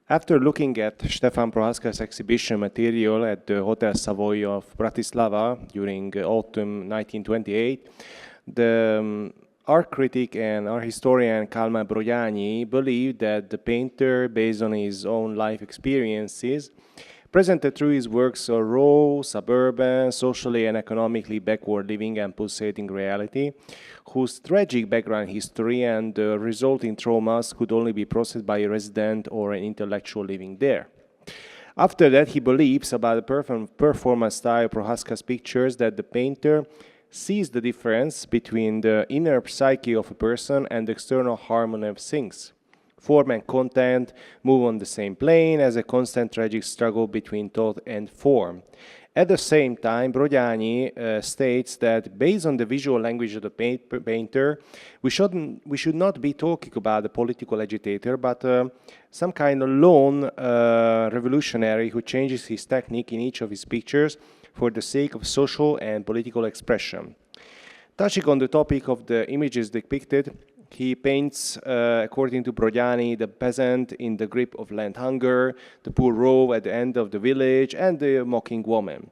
After looking at Štefan Prohászka's exhibition material at the Hotel Savoy of Bratislava during autumn 1928, the art critic and art historian Kálmán Brogányi believed that the painter, based on his own life experiences, presented through his works a raw, suburban, socially and economically backward living and pulsating reality, whose tragic background history and the resulting traumas could only be processed by a resident or an intellectual living there. After that, he believes about the performance style of Prohászka's pictures that the painter sees the difference between the inner psyche of a person and the external harmony of things. Form and content move on the same plane as a constant tragic struggle between thought and form. At the same time, Brogányi states that based on the visual language of the painter, we should not be talking about a political agitator, but some kind of lone revolutionary who changes his technique in each of his pictures for the sake of social and political expression. Touching on the topic of the images depicted, he paints, according to Brogányi, the peasant in the grip of land hunger, the poor row at the end of the village, and the mocking woman.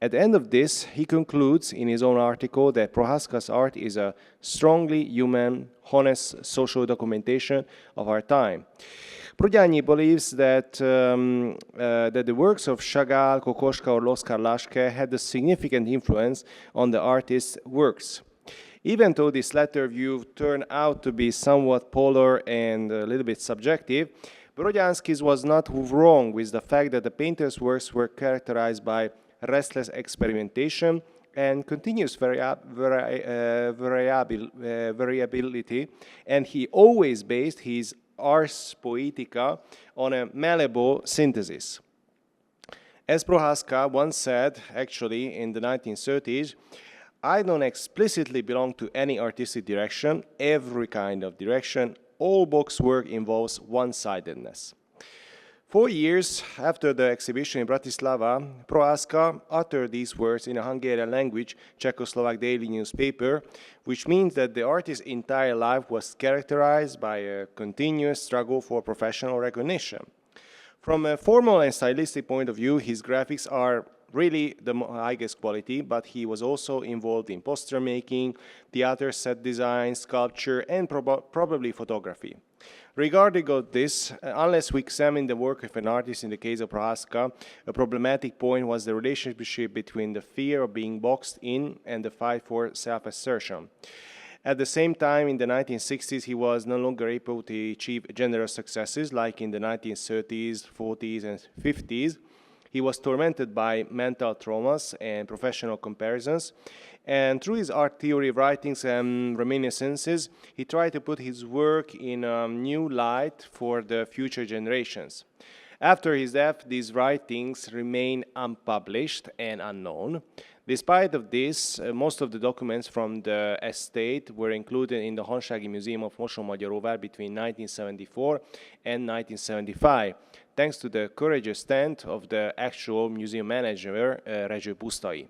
At the end of this, he concludes in his own article that Prohászka's art is a strongly human, honest social documentation of our time. Brogányi believes that the works of Chagall, Kokoschka, or Oskar Laschke had a significant influence on the artist's works. Even though this latter view turned out to be somewhat polar and a little bit subjective, Brogányi's was not wrong with the fact that the painter's works were characterized by restless experimentation and continuous variability, and he always based his ars poetica on a malleable synthesis. As Prohászka once said, actually in the 1930s, I don't explicitly belong to any artistic direction, every kind of direction. All box work involves one-sidedness. 4 years after the exhibition in Bratislava, Prohászka uttered these words in a Hungarian language Czechoslovak daily newspaper, which means that the artist's entire life was characterized by a continuous struggle for professional recognition. From a formal and stylistic point of view, his graphics are really the highest quality, but he was also involved in poster making, theater set design, sculpture, and probably photography. Regarding all this, unless we examine the work of an artist in the case of Prohászka, a problematic point was the relationship between the fear of being boxed in and the fight for self-assertion. At the same time, in the 1960s, he was no longer able to achieve generous successes like in the 1930s, 40s, and 50s. He was tormented by mental traumas and professional comparisons, and through his art theory writings and reminiscences, he tried to put his work in a new light for the future generations. After his death, these writings remain unpublished and unknown. Despite of this, most of the documents from the estate were included in the Honsági Museum of Mosonmagyaróvár between 1974 and 1975, thanks to the courageous stand of the actual museum manager, Rezső Pusztai.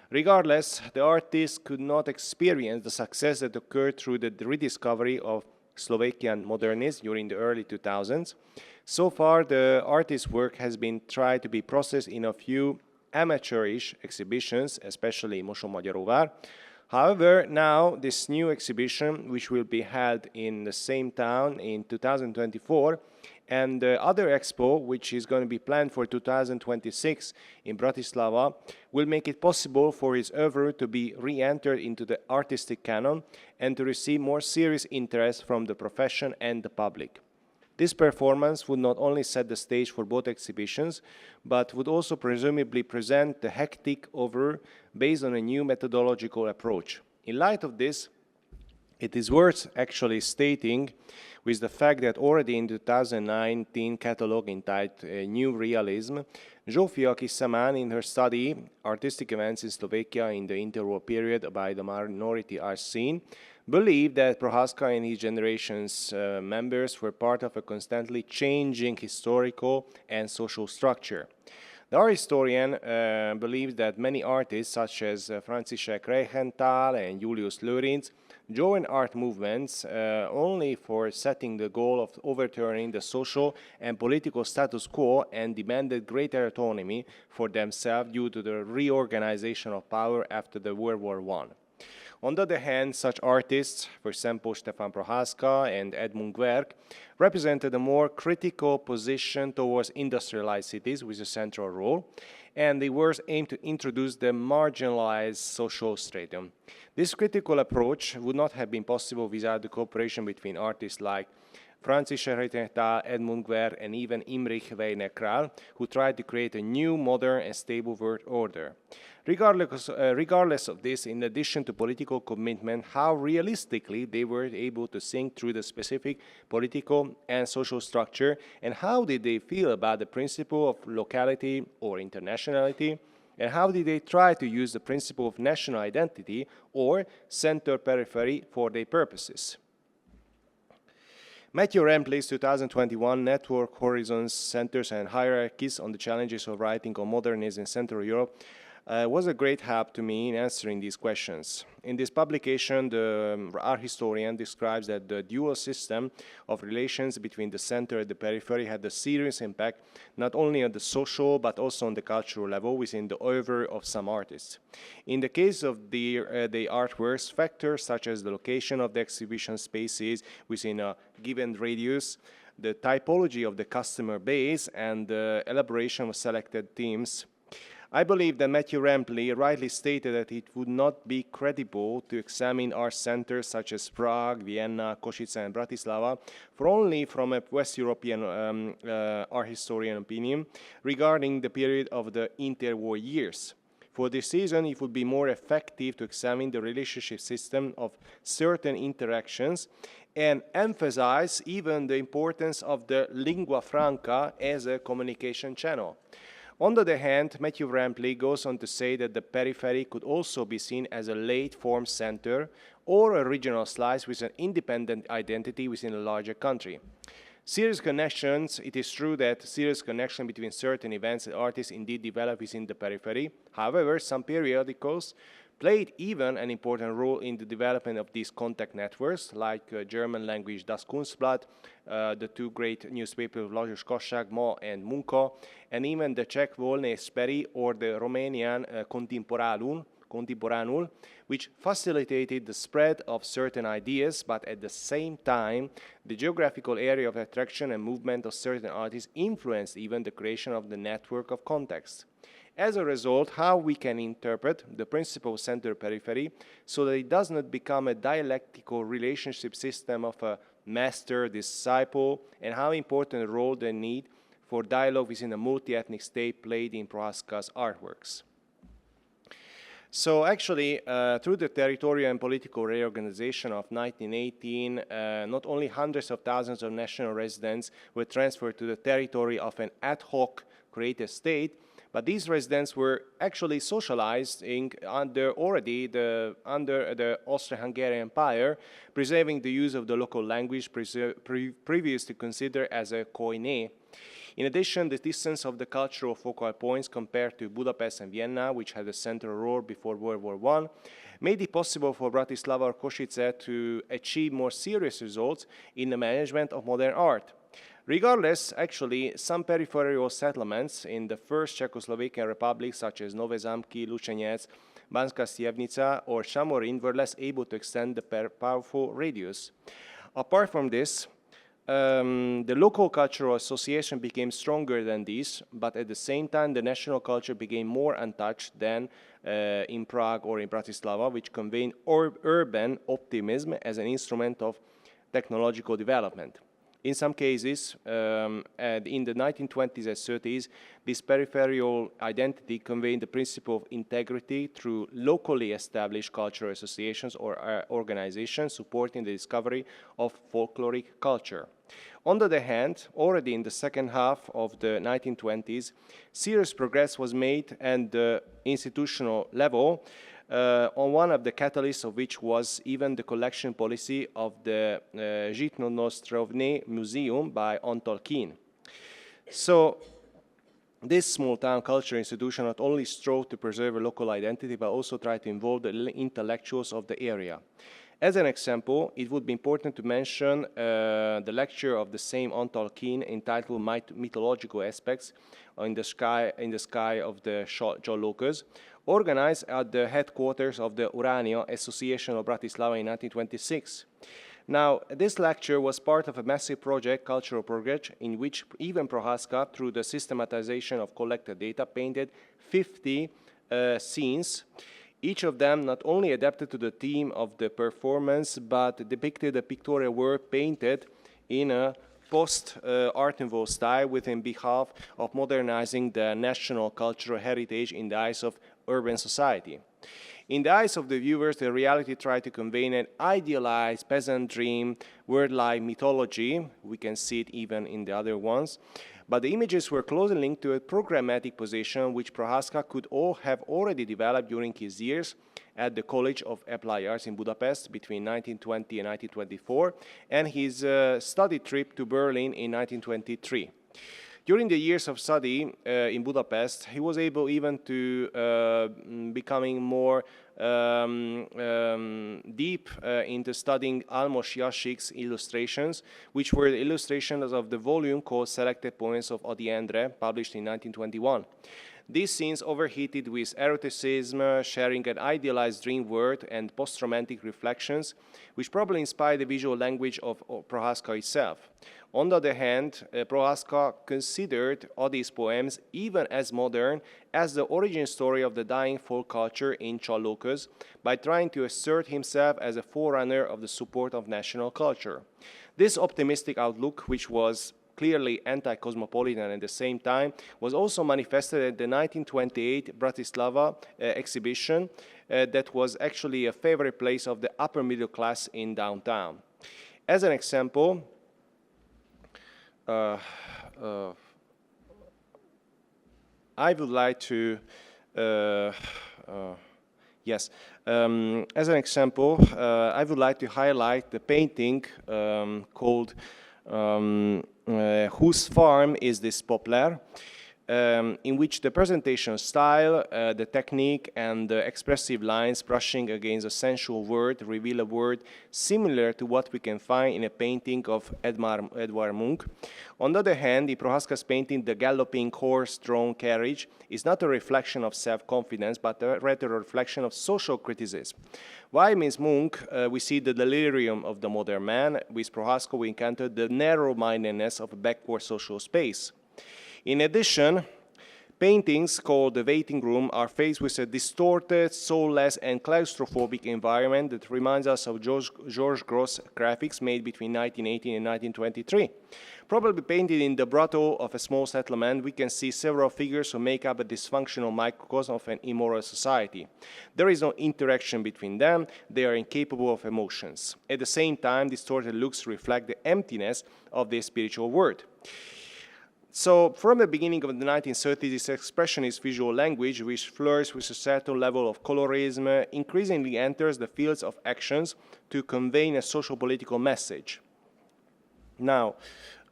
Regardless, the artist could not experience the success that occurred through the rediscovery of Slovakian modernism during the early 2000s. So far, the artist's work has been tried to be processed in a few amateurish exhibitions, especially in Mosonmagyaróvár. However, now this new exhibition, which will be held in the same town in 2024, and the other expo, which is going to be planned for 2026 in Bratislava, will make it possible for his oeuvre to be re-entered into the artistic canon and to receive more serious interest from the profession and the public. This performance would not only set the stage for both exhibitions, but would also presumably present the hectic oeuvre based on a new methodological approach. In light of this, it is worth actually stating with the fact that already in the 2019 catalogue entitled New Realism, Zsófia Kiszemán, in her study Artistic Events in Slovakia in the Interwar period by the minority art scene, believed that Prohászka and his generation's members were part of a constantly changing historical and social structure. The art historian believes that many artists, such as František Reichenthal and Julius Lőrinc, joined art movements only for setting the goal of overturning the social and political status quo and demanded greater autonomy for themselves due to the reorganization of power after the World War I. On the other hand, such artists, for example, Štefan Prohászka and Edmund Gwerk, represented a more critical position towards industrialized cities with a central role, and they were aimed to introduce the marginalized social stratum. This critical approach would not have been possible without the cooperation between artists like Francis Serhetenthal, Edmund Gwerk, and even Imrich Weiner-Král, who tried to create a new, modern, and stable world order. Regardless of this, in addition to political commitment, how realistically they were able to think through the specific political and social structure, and how did they feel about the principle of locality or internationality, and how did they try to use the principle of national identity or center-periphery for their purposes. Matthew Rempley's 2021 Network Horizons, Centers and Hierarchies on the Challenges of Writing on Modernism in Central Europe was a great help to me in answering these questions. In this publication, the art historian describes that the dual system of relations between the center and the periphery had a serious impact not only on the social but also on the cultural level within the oeuvre of some artists. In the case of the artworks, factors such as the location of the exhibition spaces within a given radius, the typology of the customer base, and the elaboration of selected themes. I believe that Matthew Rempley rightly stated that it would not be credible to examine art centers such as Prague, Vienna, Košice, and Bratislava only from a West European art historian opinion regarding the period of the interwar years. For this reason, it would be more effective to examine the relationship system of certain interactions and emphasize even the importance of the lingua franca as a communication channel. On the other hand, Matthew Rempley goes on to say that the periphery could also be seen as a late-form center or a regional slice with an independent identity within a larger country. Serious connections, it is true that serious connection between certain events and artists indeed develop within the periphery. However, some periodicals played even an important role in the development of these contact networks, like German language Das Kunstblatt, the two great newspapers Lajos Kasság, Ma and Munka, and even the Czech Volné Speri or the Romanian Contemporanul, which facilitated the spread of certain ideas, but at the same time, the geographical area of attraction and movement of certain artists influenced even the creation of the network of contexts. As a result, how we can interpret the principle of center-periphery so that it does not become a dialectical relationship system of a master-disciple, and how important a role they need for dialogue within a multi-ethnic state played in Prohászka's artworks. So actually, through the territorial and political reorganization of 1918, not only hundreds of thousands of national residents were transferred to the territory of an ad hoc created state, but these residents were actually socialized under the Austro-Hungarian Empire, preserving the use of the local language previously considered as a koiné. In addition, the distance of the cultural focal points compared to Budapest and Vienna, which had a central role before World War I, made it possible for Bratislava or Košice to achieve more serious results in the management of modern art. Regardless, actually, some peripheral settlements in the first Czechoslovakian republic, such as Nové Zámky, Lučenec, Banská Štiavnica, or Šamorín, were less able to extend the powerful radius. Apart from this, the local cultural association became stronger than these, but at the same time, the national culture became more untouched than in Prague or in Bratislava, which conveyed urban optimism as an instrument of technological development. In some cases, in the 1920s and 30s, this peripheral identity conveyed the principle of integrity through locally established cultural associations or organizations supporting the discovery of folkloric culture. On the other hand, already in the second half of the 1920s, serious progress was made at the institutional level, on one of the catalysts of which was even the collection policy of the Žitnoostrovny Museum by Tolkien. So this small-town culture institution not only strove to preserve a local identity, but also tried to involve the intellectuals of the area. As an example, it would be important to mention the lecture of the same Antal Keen entitled Mythological Aspects in the Sky of the Csalóköz, organized at the headquarters of the Urania Association of Bratislava in 1926. Now, this lecture was part of a massive project, cultural project, in which even Prohászka, through the systematization of collected data, painted 50 scenes, each of them not only adapted to the theme of the performance, but depicted a pictorial work painted in a post-Art Nouveau style within behalf of modernizing the national cultural heritage in the eyes of urban society. In the eyes of the viewers, the reality tried to convey an idealized peasant dream, word-like mythology. We can see it even in the other ones. But the images were closely linked to a programmatic position which Prohászka could have already developed during his years at the College of Applied Arts in Budapest between 1920 and 1924, and his study trip to Berlin in 1923. During the years of study in Budapest, he was able even to becoming more deep into studying Almos Jasik's illustrations, which were the illustrations of the volume called Selected Poems of Adi Endre, published in 1921. These scenes overheated with eroticism, sharing an idealized dream world and post-romantic reflections, which probably inspired the visual language of Prohászka itself. On the other hand, Prohászka considered Adi's poems even as modern as the origin story of the dying folk culture in Csalóköz, by trying to assert himself as a forerunner of the support of national culture. This optimistic outlook, which was clearly anti-cosmopolitan at the same time, was also manifested at the 1928 Bratislava exhibition that was actually a favorite place of the upper middle class in downtown. As an example, I would like to, as an example, I would like to highlight the painting called Whose Farm Is This Poplar?, in which the presentation style, the technique, and the expressive lines brushing against a sensual word reveal a word similar to what we can find in a painting of Edvard Munch. On the other hand, the Prohászka's painting, The Galloping Horse-Drawn Carriage, is not a reflection of self-confidence, but rather a reflection of social criticism. While in Munch, we see the delirium of the modern man, with Prohászka we encounter the narrow-mindedness of a backward social space. In addition, paintings called The Waiting Room are faced with a distorted, soulless, and claustrophobic environment that reminds us of Georges Grosz graphics made between 1918 and 1923. Probably painted in the grotto of a small settlement, we can see several figures who make up a dysfunctional microcosm of an immoral society. There is no interaction between them, they are incapable of emotions. At the same time, distorted looks reflect the emptiness of the spiritual world. So, from the beginning of the 1930s, this expressionist visual language, which flirts with a certain level of colorism, increasingly enters the fields of actions to convey a social-political message. Now,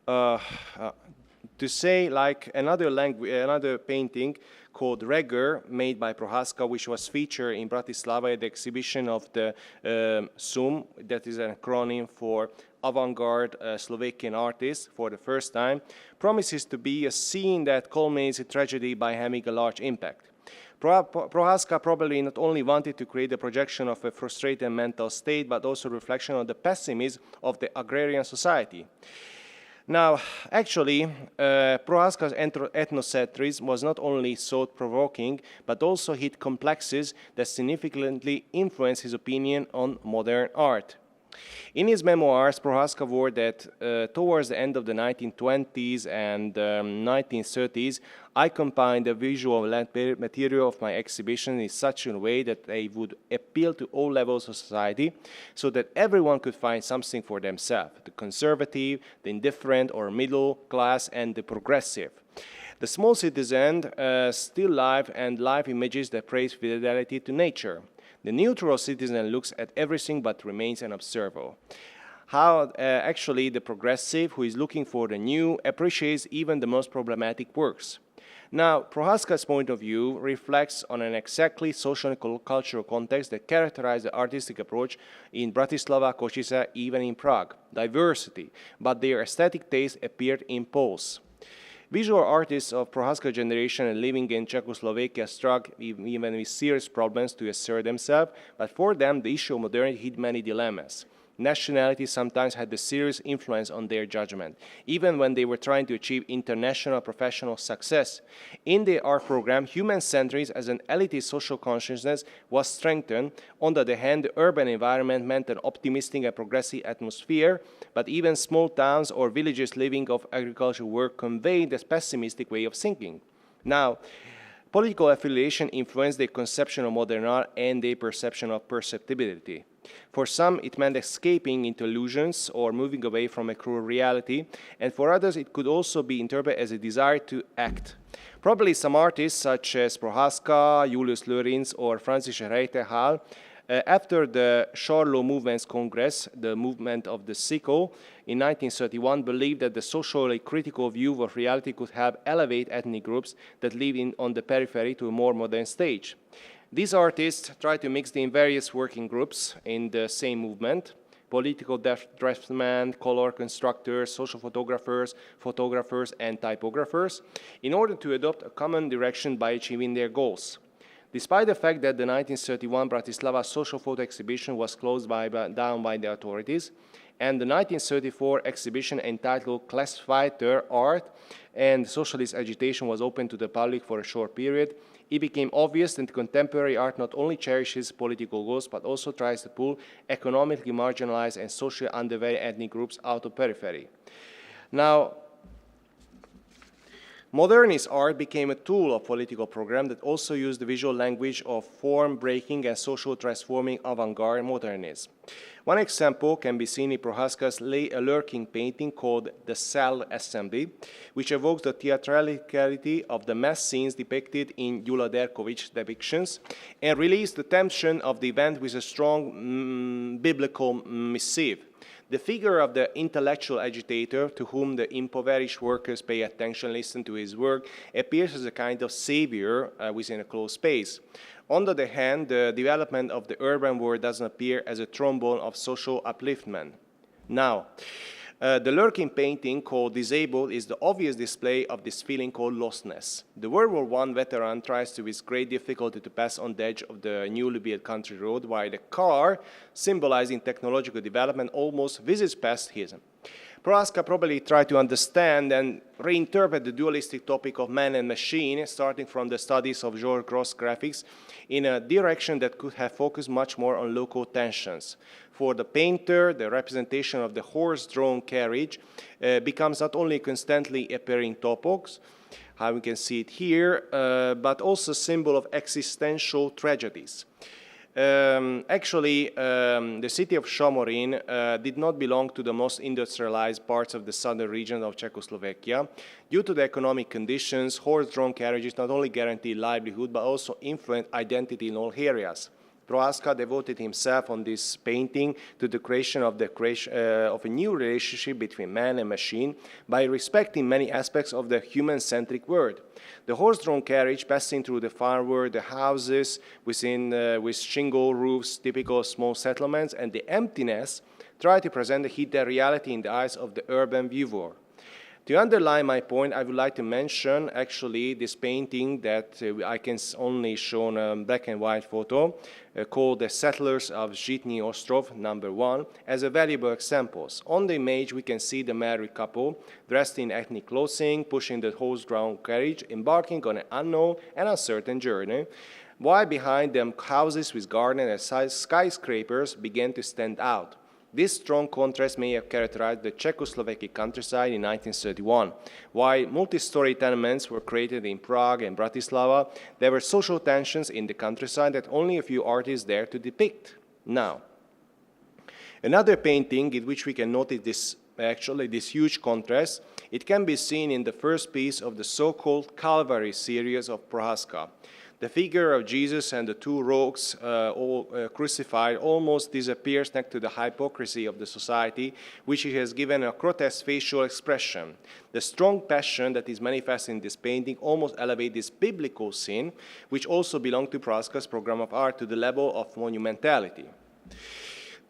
to say like another painting called Reger, made by Prohászka, which was featured in Bratislava at the exhibition of the SUM, that is an acronym for avant-garde Slovakian artists for the first time, promises to be a scene that culminates a tragedy by having a large impact. Prohászka probably not only wanted to create a projection of a frustrated mental state, but also a reflection on the pessimism of the agrarian society. Now, actually, Prohászka's ethnocentrism was not only thought-provoking, but also hid complexes that significantly influenced his opinion on modern art. In his memoirs, Prohászka wrote that towards the end of the 1920s and 1930s, I combined the visual material of my exhibition in such a way that they would appeal to all levels of society, so that everyone could find something for themselves, the conservative, the indifferent or middle class, and the progressive. The small citizen, still life and life images that praise fidelity to nature. The neutral citizen looks at everything but remains an observer. How actually the progressive, who is looking for the new, appreciates even the most problematic works. Now, Prohászka's point of view reflects on an exactly social and cultural context that characterized the artistic approach in Bratislava, Košice, even in Prague. Diversity, but their aesthetic taste appeared in Poles. Visual artists of Prohászka generation and living in Czechoslovakia struggled even with serious problems to assert themselves, but for them the issue of modernity hid many dilemmas. Nationality sometimes had a serious influence on their judgment, even when they were trying to achieve international professional success. In their art program, human centrism as an elitist social consciousness was strengthened. On the other hand, the urban environment meant an optimistic and progressive atmosphere, but even small towns or villages living off agricultural work conveyed a pessimistic way of thinking. Now, political affiliation influenced their conception of modern art and their perception of perceptibility. For some, it meant escaping into illusions or moving away from a cruel reality, and for others, it could also be interpreted as a desire to act. Probably some artists, such as Prohászka, Julius Lörinc, or František Rejtehál, after the Charlot Movement's Congress, the movement of the sickle, in 1931, believed that the socially critical view of reality could help elevate ethnic groups that live on the periphery to a more modern stage. These artists tried to mix in various working groups in the same movement: political draftsmen, color constructors, social photographers, and typographers, in order to adopt a common direction by achieving their goals. Despite the fact that the 1931 Bratislava social photo exhibition was closed down by the authorities, and the 1934 exhibition entitled Classified Art and Socialist Agitation was open to the public for a short period, it became obvious that contemporary art not only cherishes political goals, but also tries to pull economically marginalized and socially undervalued ethnic groups out of periphery. Now, modernist art became a tool of political program that also used the visual language of form-breaking and social-transforming avant-garde modernism. One example can be seen in Prohászka's lurking painting called The Cell Assembly, which evokes the theatricality of the mass scenes depicted in Gyula Derkovich depictions and released the tension of the event with a strong biblical missive. The figure of the intellectual agitator to whom the impoverished workers pay attention, listen to his work, appears as a kind of savior within a closed space. On the other hand, the development of the urban world doesn't appear as a trombone of social upliftment. Now, the lurking painting called Disabled is the obvious display of this feeling called lostness. The World War I veteran tries to, with great difficulty, to pass on the edge of the newly built country road, while the car, symbolizing technological development, almost visits past him. Prohászka probably tried to understand and reinterpret the dualistic topic of man and machine, starting from the studies of George Gross graphics, in a direction that could have focused much more on local tensions. For the painter, the representation of the horse-drawn carriage becomes not only constantly appearing topos, how we can see it here, but also a symbol of existential tragedies. Actually, the city of Šamorín did not belong to the most industrialized parts of the southern region of Czechoslovakia. Due to the economic conditions, horse-drawn carriages not only guaranteed livelihood, but also influenced identity in all areas. Prohászka devoted himself on this painting to the creation of a new relationship between man and machine by respecting many aspects of the human-centric world. The horse-drawn carriage passing through the farm world, the houses with shingle roofs, typical small settlements, and the emptiness try to present the hidden reality in the eyes of the urban viewer. To underline my point, I would like to mention actually this painting that I can only show on a black and white photo called The Settlers of Žitný Ostrov, #1, as a valuable example. On the image, we can see the married couple dressed in ethnic clothing, pushing the horse-drawn carriage, embarking on an unknown and uncertain journey, while behind them houses with gardens and skyscrapers began to stand out. This strong contrast may have characterized the Czechoslovak countryside in 1931. While multi-story tenements were created in Prague and Bratislava, there were social tensions in the countryside that only a few artists dared to depict. Now, another painting in which we can notice this huge contrast, it can be seen in the first piece of the so-called Calvary series of Prohászka. The figure of Jesus and the two rogues crucified almost disappears next to the hypocrisy of the society, which he has given a grotesque facial expression. The strong passion that is manifest in this painting almost elevates this biblical scene, which also belonged to Prohászka's program of art, to the level of monumentality.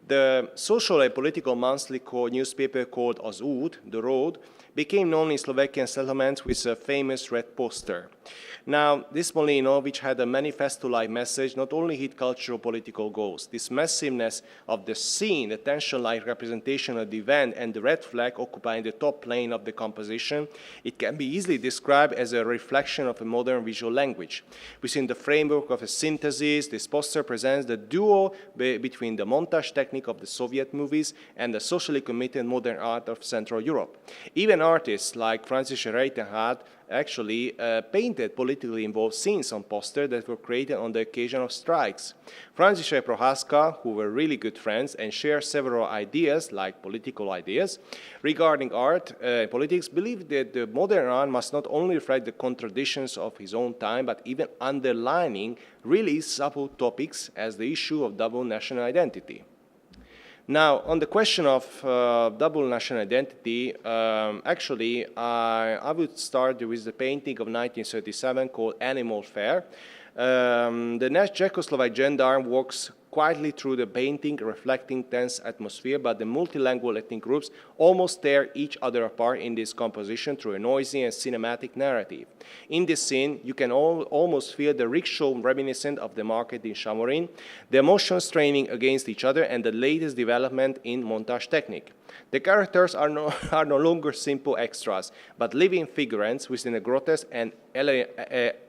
The social and political monthly newspaper called Az út, the road, became known in Slovakian settlements with a famous red poster. Now, this Molino, which had a manifesto-like message, not only hit cultural political goals. This massiveness of the scene, the tension-like representation of the event, and the red flag occupying the top plane of the composition, it can be easily described as a reflection of a modern visual language. Within the framework of a synthesis, this poster presents the duo between the montage technique of the Soviet movies and the socially committed modern art of Central Europe. Even artists like František Rejtenhát actually painted politically involved scenes on posters that were created on the occasion of strikes. František Prohászka, who were really good friends and shared several ideas, like political ideas, regarding art and politics, believed that the modern art must not only reflect the contradictions of his own time, but even underlining really subtle topics as the issue of double national identity. Now, on the question of double national identity, actually, I would start with the painting of 1937 called Animal Fair. The Czechoslovak gendarme walks quietly through the painting, reflecting tense atmosphere, but the multilingual ethnic groups almost tear each other apart in this composition through a noisy and cinematic narrative. In this scene, you can almost feel the rickshaw reminiscent of the market in Chamorin, the emotions straining against each other, and the latest development in montage technique. The characters are no longer simple extras, but living figurants within a grotesque and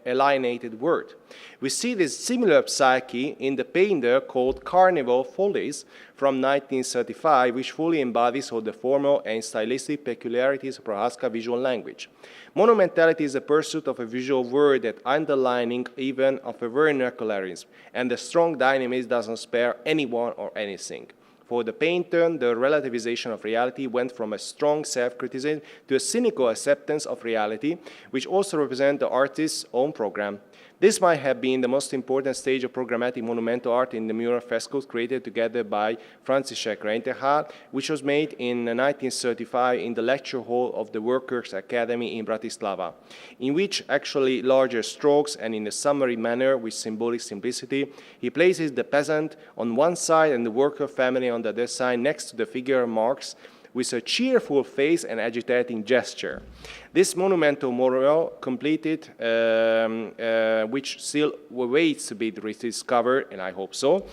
alienated world. We see this similar psyche in the painter called Carnival Follies from 1935, which fully embodies all the formal and stylistic peculiarities of Prohászka visual language. Monumentality is the pursuit of a visual word that underlining even of a vernacularism, and the strong dynamism doesn't spare anyone or anything. For the painter, the relativization of reality went from a strong self-criticism to a cynical acceptance of reality, which also represents the artist's own program. This might have been the most important stage of programmatic monumental art in the mural frescoes created together by František Rejtenhát, which was made in 1935 in the lecture hall of the Workers' Academy in Bratislava, in which actually larger strokes and in a summary manner with symbolic simplicity, he places the peasant on one side and the worker family on the other side next to the figure Marx, with a cheerful face and agitating gesture. This monumental mural completed, which still waits to be rediscovered, and I hope so,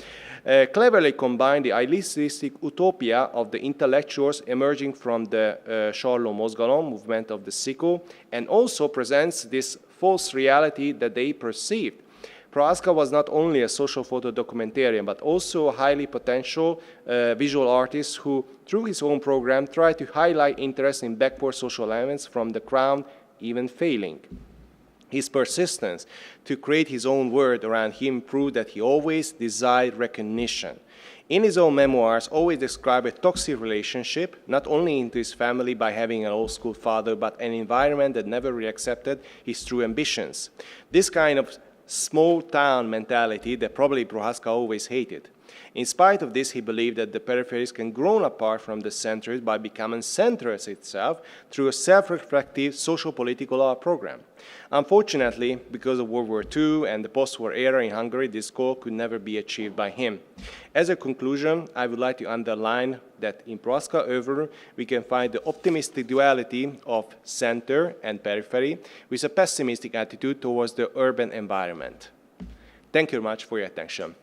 cleverly combined the idealistic utopia of the intellectuals emerging from the Sarló Mozgalom movement of the sickle, and also presents this false reality that they perceived. Prohászka was not only a social photo documentarian, but also a highly potential visual artist who, through his own program, tried to highlight interest in backward social elements from the ground, even failing. His persistence to create his own world around him proved that he always desired recognition. In his own memoirs, always described a toxic relationship, not only into his family by having an old-school father, but an environment that never really accepted his true ambitions. This kind of small-town mentality that probably Prohászka always hated. In spite of this, he believed that the peripheries can grow apart from the centers by becoming centers itself through a self-reflective social-political art program. Unfortunately, because of World War II and the post-war era in Hungary, this goal could never be achieved by him. As a conclusion, I would like to underline that in Prohászka oeuvre, we can find the optimistic duality of center and periphery with a pessimistic attitude towards the urban environment. Thank you very much for your attention.